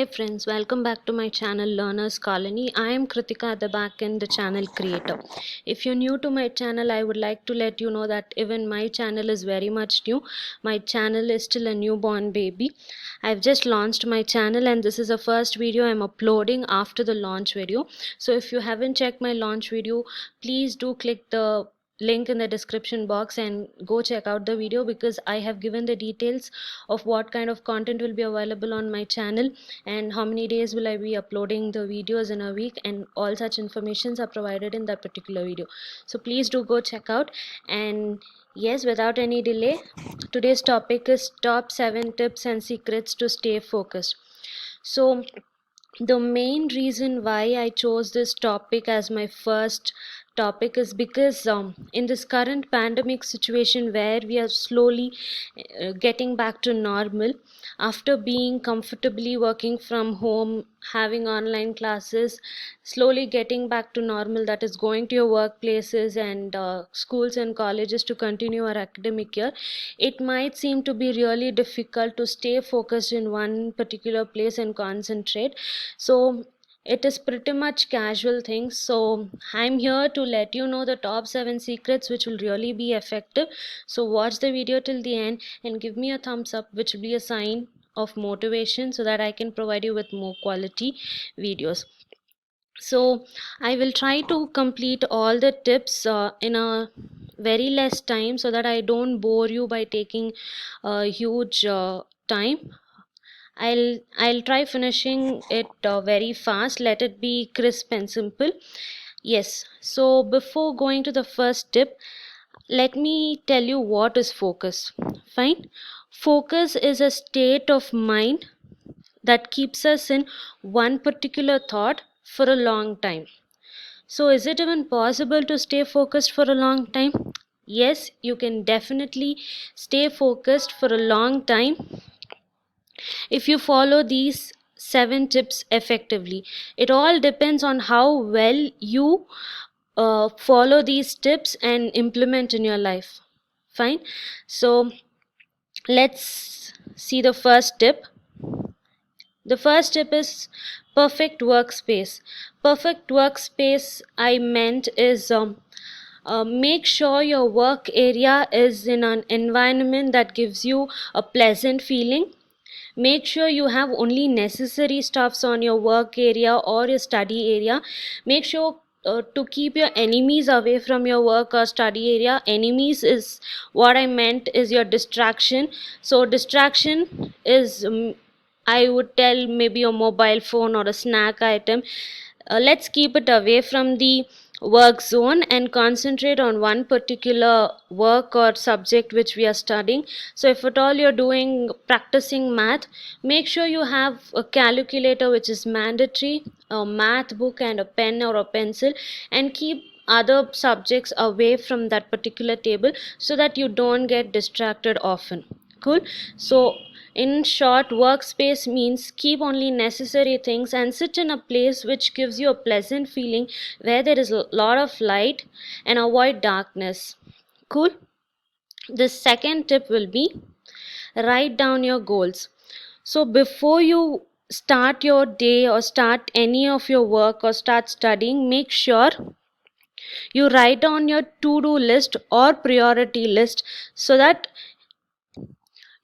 Hey friends, welcome back to my channel Learners Colony. I am Kritika at the back end, the channel creator. If you're new to my channel, I would like to let you know that even my channel is very much new. My channel is still a newborn baby. I've just launched my channel and this is the first video I'm uploading after the launch video. So if you haven't checked my launch video, please do click the link in the description box and go check out the video, because I have given the details of what kind of content will be available on my channel and how many days will I be uploading the videos in a week, and all such informations are provided in that particular video. So please do go check out. And yes, without any delay, today's topic is top 7 tips and secrets to stay focused. So the main reason why I chose this topic as my first topic is because in this current pandemic situation where we are slowly getting back to normal after being comfortably working from home, having online classes, slowly getting back to normal, that is going to your workplaces and schools and colleges to continue our academic year, it might seem to be really difficult to stay focused in one particular place and concentrate. So it is pretty much casual things. So I'm here to let you know the top 7 secrets which will really be effective. So watch the video till the end and give me a thumbs up, which will be a sign of motivation so that I can provide you with more quality videos. So I will try to complete all the tips in a very less time so that I don't bore you by taking a huge time. I'll try finishing it very fast. Let it be crisp and simple. Yes. So before going to the first tip, let me tell you what is focus. Fine. Focus is a state of mind that keeps us in one particular thought for a long time. So is it even possible to stay focused for a long time? Yes, you can definitely stay focused for a long time if you follow these 7 tips effectively. It all depends on how well you follow these tips and implement in your life. Fine. So let's see the first tip. The first tip is perfect workspace. Perfect workspace, I meant, is make sure your work area is in an environment that gives you a pleasant feeling. Make sure you have only necessary stuffs on your work area or your study area. Make sure to keep your enemies away from your work or study area. Enemies is what I meant is your distraction. So distraction is I would tell maybe a mobile phone or a snack item. Let's keep it away from the work zone and concentrate on one particular work or subject which we are studying. So if at all you're doing practicing math, make sure you have a calculator which is mandatory, a math book and a pen or a pencil, and keep other subjects away from that particular table so that you don't get distracted often. Cool. So in short, workspace means keep only necessary things and sit in a place which gives you a pleasant feeling where there is a lot of light, and avoid darkness. Cool. The second tip will be write down your goals. So before you start your day or start any of your work or start studying, make sure you write down your to-do list or priority list so that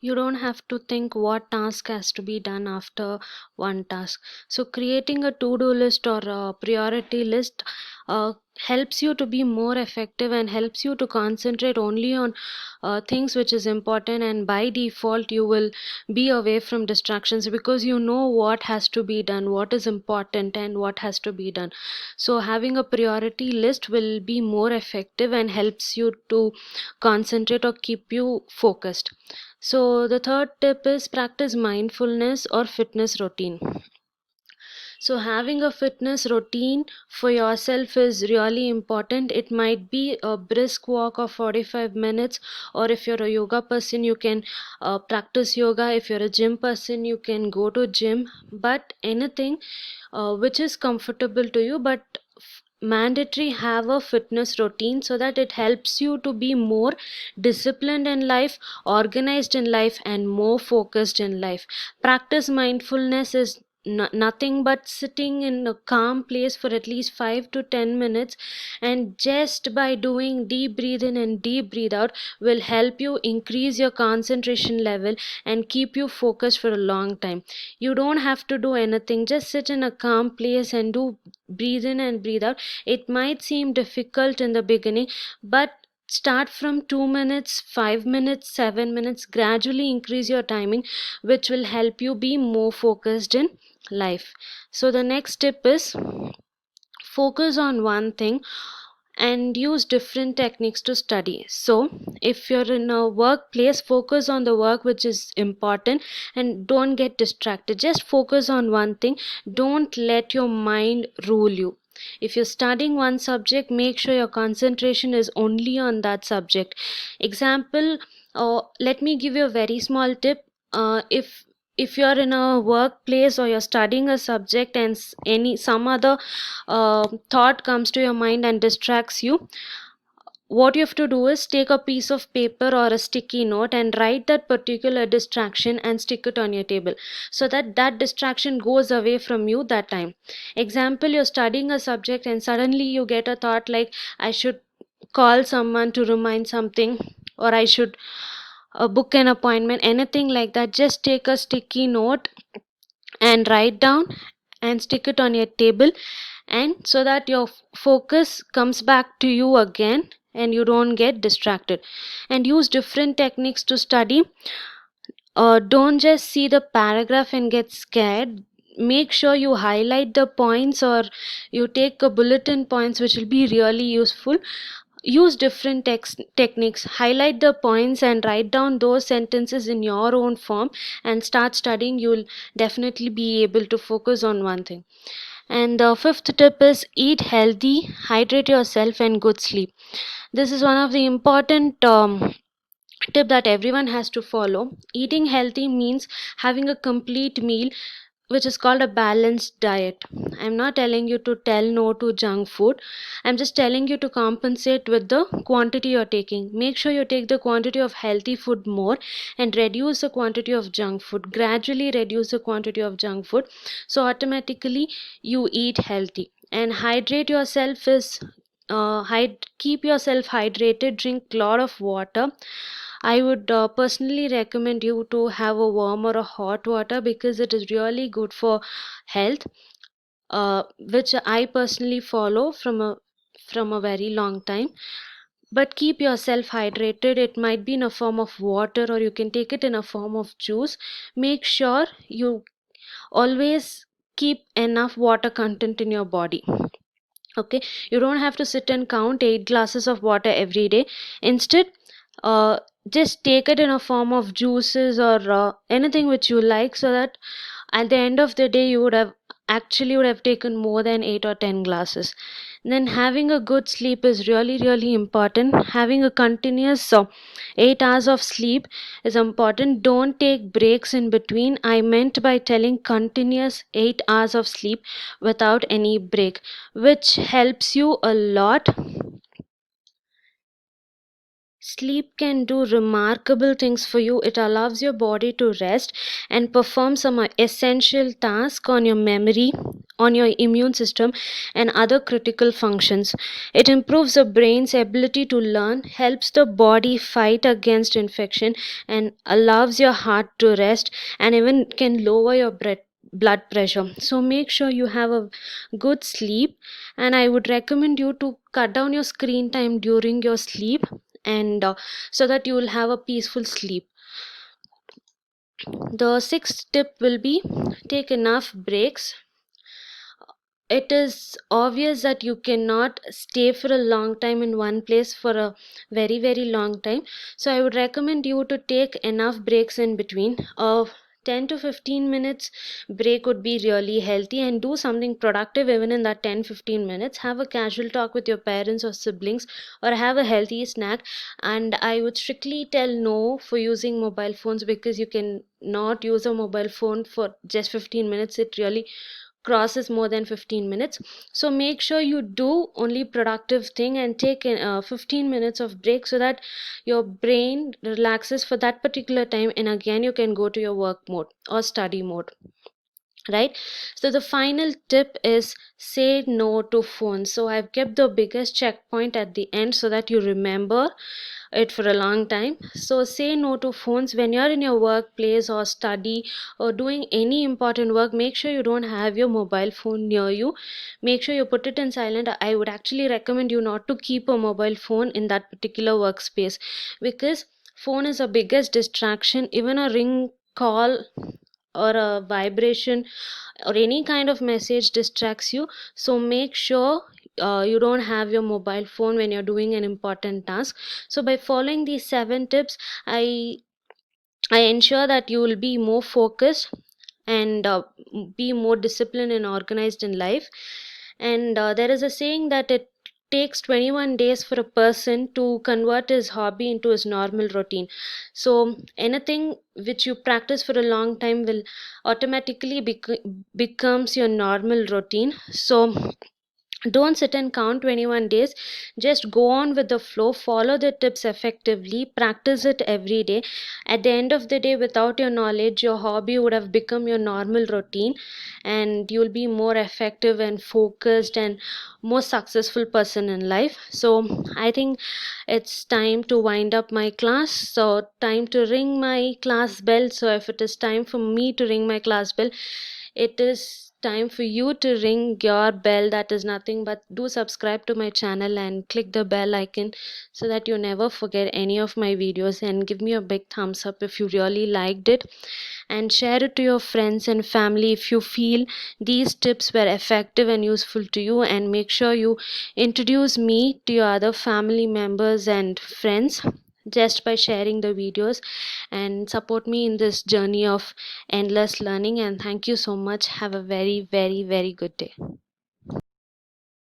you don't have to think what task has to be done after one task. So creating a to-do list or a priority list helps you to be more effective and helps you to concentrate only on things which is important, and by default you will be away from distractions because you know what has to be done, what is important and what has to be done. So having a priority list will be more effective and helps you to concentrate or keep you focused. So the third tip is practice mindfulness or fitness routine. So having a fitness routine for yourself is really important. It might be a brisk walk of 45 minutes, or if you're a yoga person, you can practice yoga. If you're a gym person, you can go to gym. But anything which is comfortable to you, but mandatory have a fitness routine so that it helps you to be more disciplined in life, organized in life and more focused in life. Practice mindfulness is nothing but sitting in a calm place for at least 5 to 10 minutes, and just by doing deep breathe in and deep breathe out will help you increase your concentration level and keep you focused for a long time. You don't have to do anything, just sit in a calm place and do breathe in and breathe out. It might seem difficult in the beginning, but start from 2 minutes, 5 minutes, 7 minutes, gradually increase your timing, which will help you be more focused in life. So the next tip is focus on one thing and use different techniques to study. So if you're in a workplace, focus on the work which is important and don't get distracted. Just focus on one thing. Don't let your mind rule you. If you're studying one subject, make sure your concentration is only on that subject. Example, let me give you a very small tip. If you're in a workplace or you're studying a subject and some other thought comes to your mind and distracts you, what you have to do is take a piece of paper or a sticky note and write that particular distraction and stick it on your table, so that that distraction goes away from you that time. Example, you're studying a subject and suddenly you get a thought like, I should call someone to remind something, or I should book an appointment, anything like that. Just take a sticky note and write down and stick it on your table, and so that your focus comes back to you again and you don't get distracted. And use different techniques to study. Don't just see the paragraph and get scared. Make sure you highlight the points, or you take a bulletin points, which will be really useful. Use different techniques, highlight the points and write down those sentences in your own form and start studying. You'll definitely be able to focus on one thing. And the fifth tip is eat healthy, hydrate yourself, and good sleep. This is one of the important tip that everyone has to follow. Eating healthy means having a complete meal, which is called a balanced diet. I'm not telling you to tell no to junk food. I'm just telling you to compensate with the quantity you're taking. Make sure you take the quantity of healthy food more and reduce the quantity of junk food. Gradually reduce the quantity of junk food. So automatically you eat healthy. And hydrate yourself is keep yourself hydrated. Drink a lot of water. I would personally recommend you to have a warm or a hot water, because it is really good for health, which I personally follow from a very long time. But keep yourself hydrated. It might be in a form of water, or you can take it in a form of juice. Make sure you always keep enough water content in your body. Okay, you don't have to sit and count 8 glasses of water every day. Instead, uh, just take it in a form of juices or anything which you like, so that at the end of the day you would have taken more than 8 or 10 glasses. Then having a good sleep is really important. Having a continuous 8 hours of sleep is important. Don't take breaks in between. I meant by telling continuous 8 hours of sleep without any break, which helps you a lot. Sleep can do remarkable things for you. It allows your body to rest and perform some essential tasks on your memory, on your immune system, and other critical functions. It improves the brain's ability to learn, helps the body fight against infection, and allows your heart to rest, and even can lower your blood pressure. So make sure you have a good sleep, and I would recommend you to cut down your screen time during your sleep, and so that you will have a peaceful sleep. The sixth tip will be take enough breaks. It is obvious that you cannot stay for a long time in one place for a very long time, so I would recommend you to take enough breaks in between. 10 to 15 minutes break would be really healthy, and do something productive even in that 10-15 minutes. Have a casual talk with your parents or siblings, or have a healthy snack. And I would strictly tell no for using mobile phones, because you can not use a mobile phone for just 15 minutes. It really crosses more than 15 minutes. So make sure you do only productive thing and take 15 minutes of break, so that your brain relaxes for that particular time, and again you can go to your work mode or study mode. right? So the final tip is say no to phones. So I've kept the biggest checkpoint at the end so that you remember it for a long time. So say no to phones when you're in your workplace or study or doing any important work. Make sure you don't have your mobile phone near you. Make sure you put it in silent. I would actually recommend you not to keep a mobile phone in that particular workspace, because phone is the biggest distraction. Even a ring call or a vibration or any kind of message distracts you. So make sure you don't have your mobile phone when you're doing an important task. So by following these 7 tips, I ensure that you will be more focused and be more disciplined and organized in life. And there is a saying that it takes 21 days for a person to convert his hobby into his normal routine. So anything which you practice for a long time will automatically becomes your normal routine. So don't sit and count 21 days. Just go on with the flow, follow the tips effectively, practice it every day. At the end of the day, without your knowledge, your hobby would have become your normal routine, and you'll be more effective and focused and more successful person in life. So I think it's time to wind up my class. So time to ring my class bell. So if it is time for me to ring my class bell, it is time for you to ring your bell. That is nothing but do subscribe to my channel and click the bell icon so that you never forget any of my videos, and give me a big thumbs up if you really liked it, and share it to your friends and family if you feel these tips were effective and useful to you. And make sure you introduce me to your other family members and friends just by sharing the videos, and support me in this journey of endless learning. And thank you so much. Have a very, very, very good day.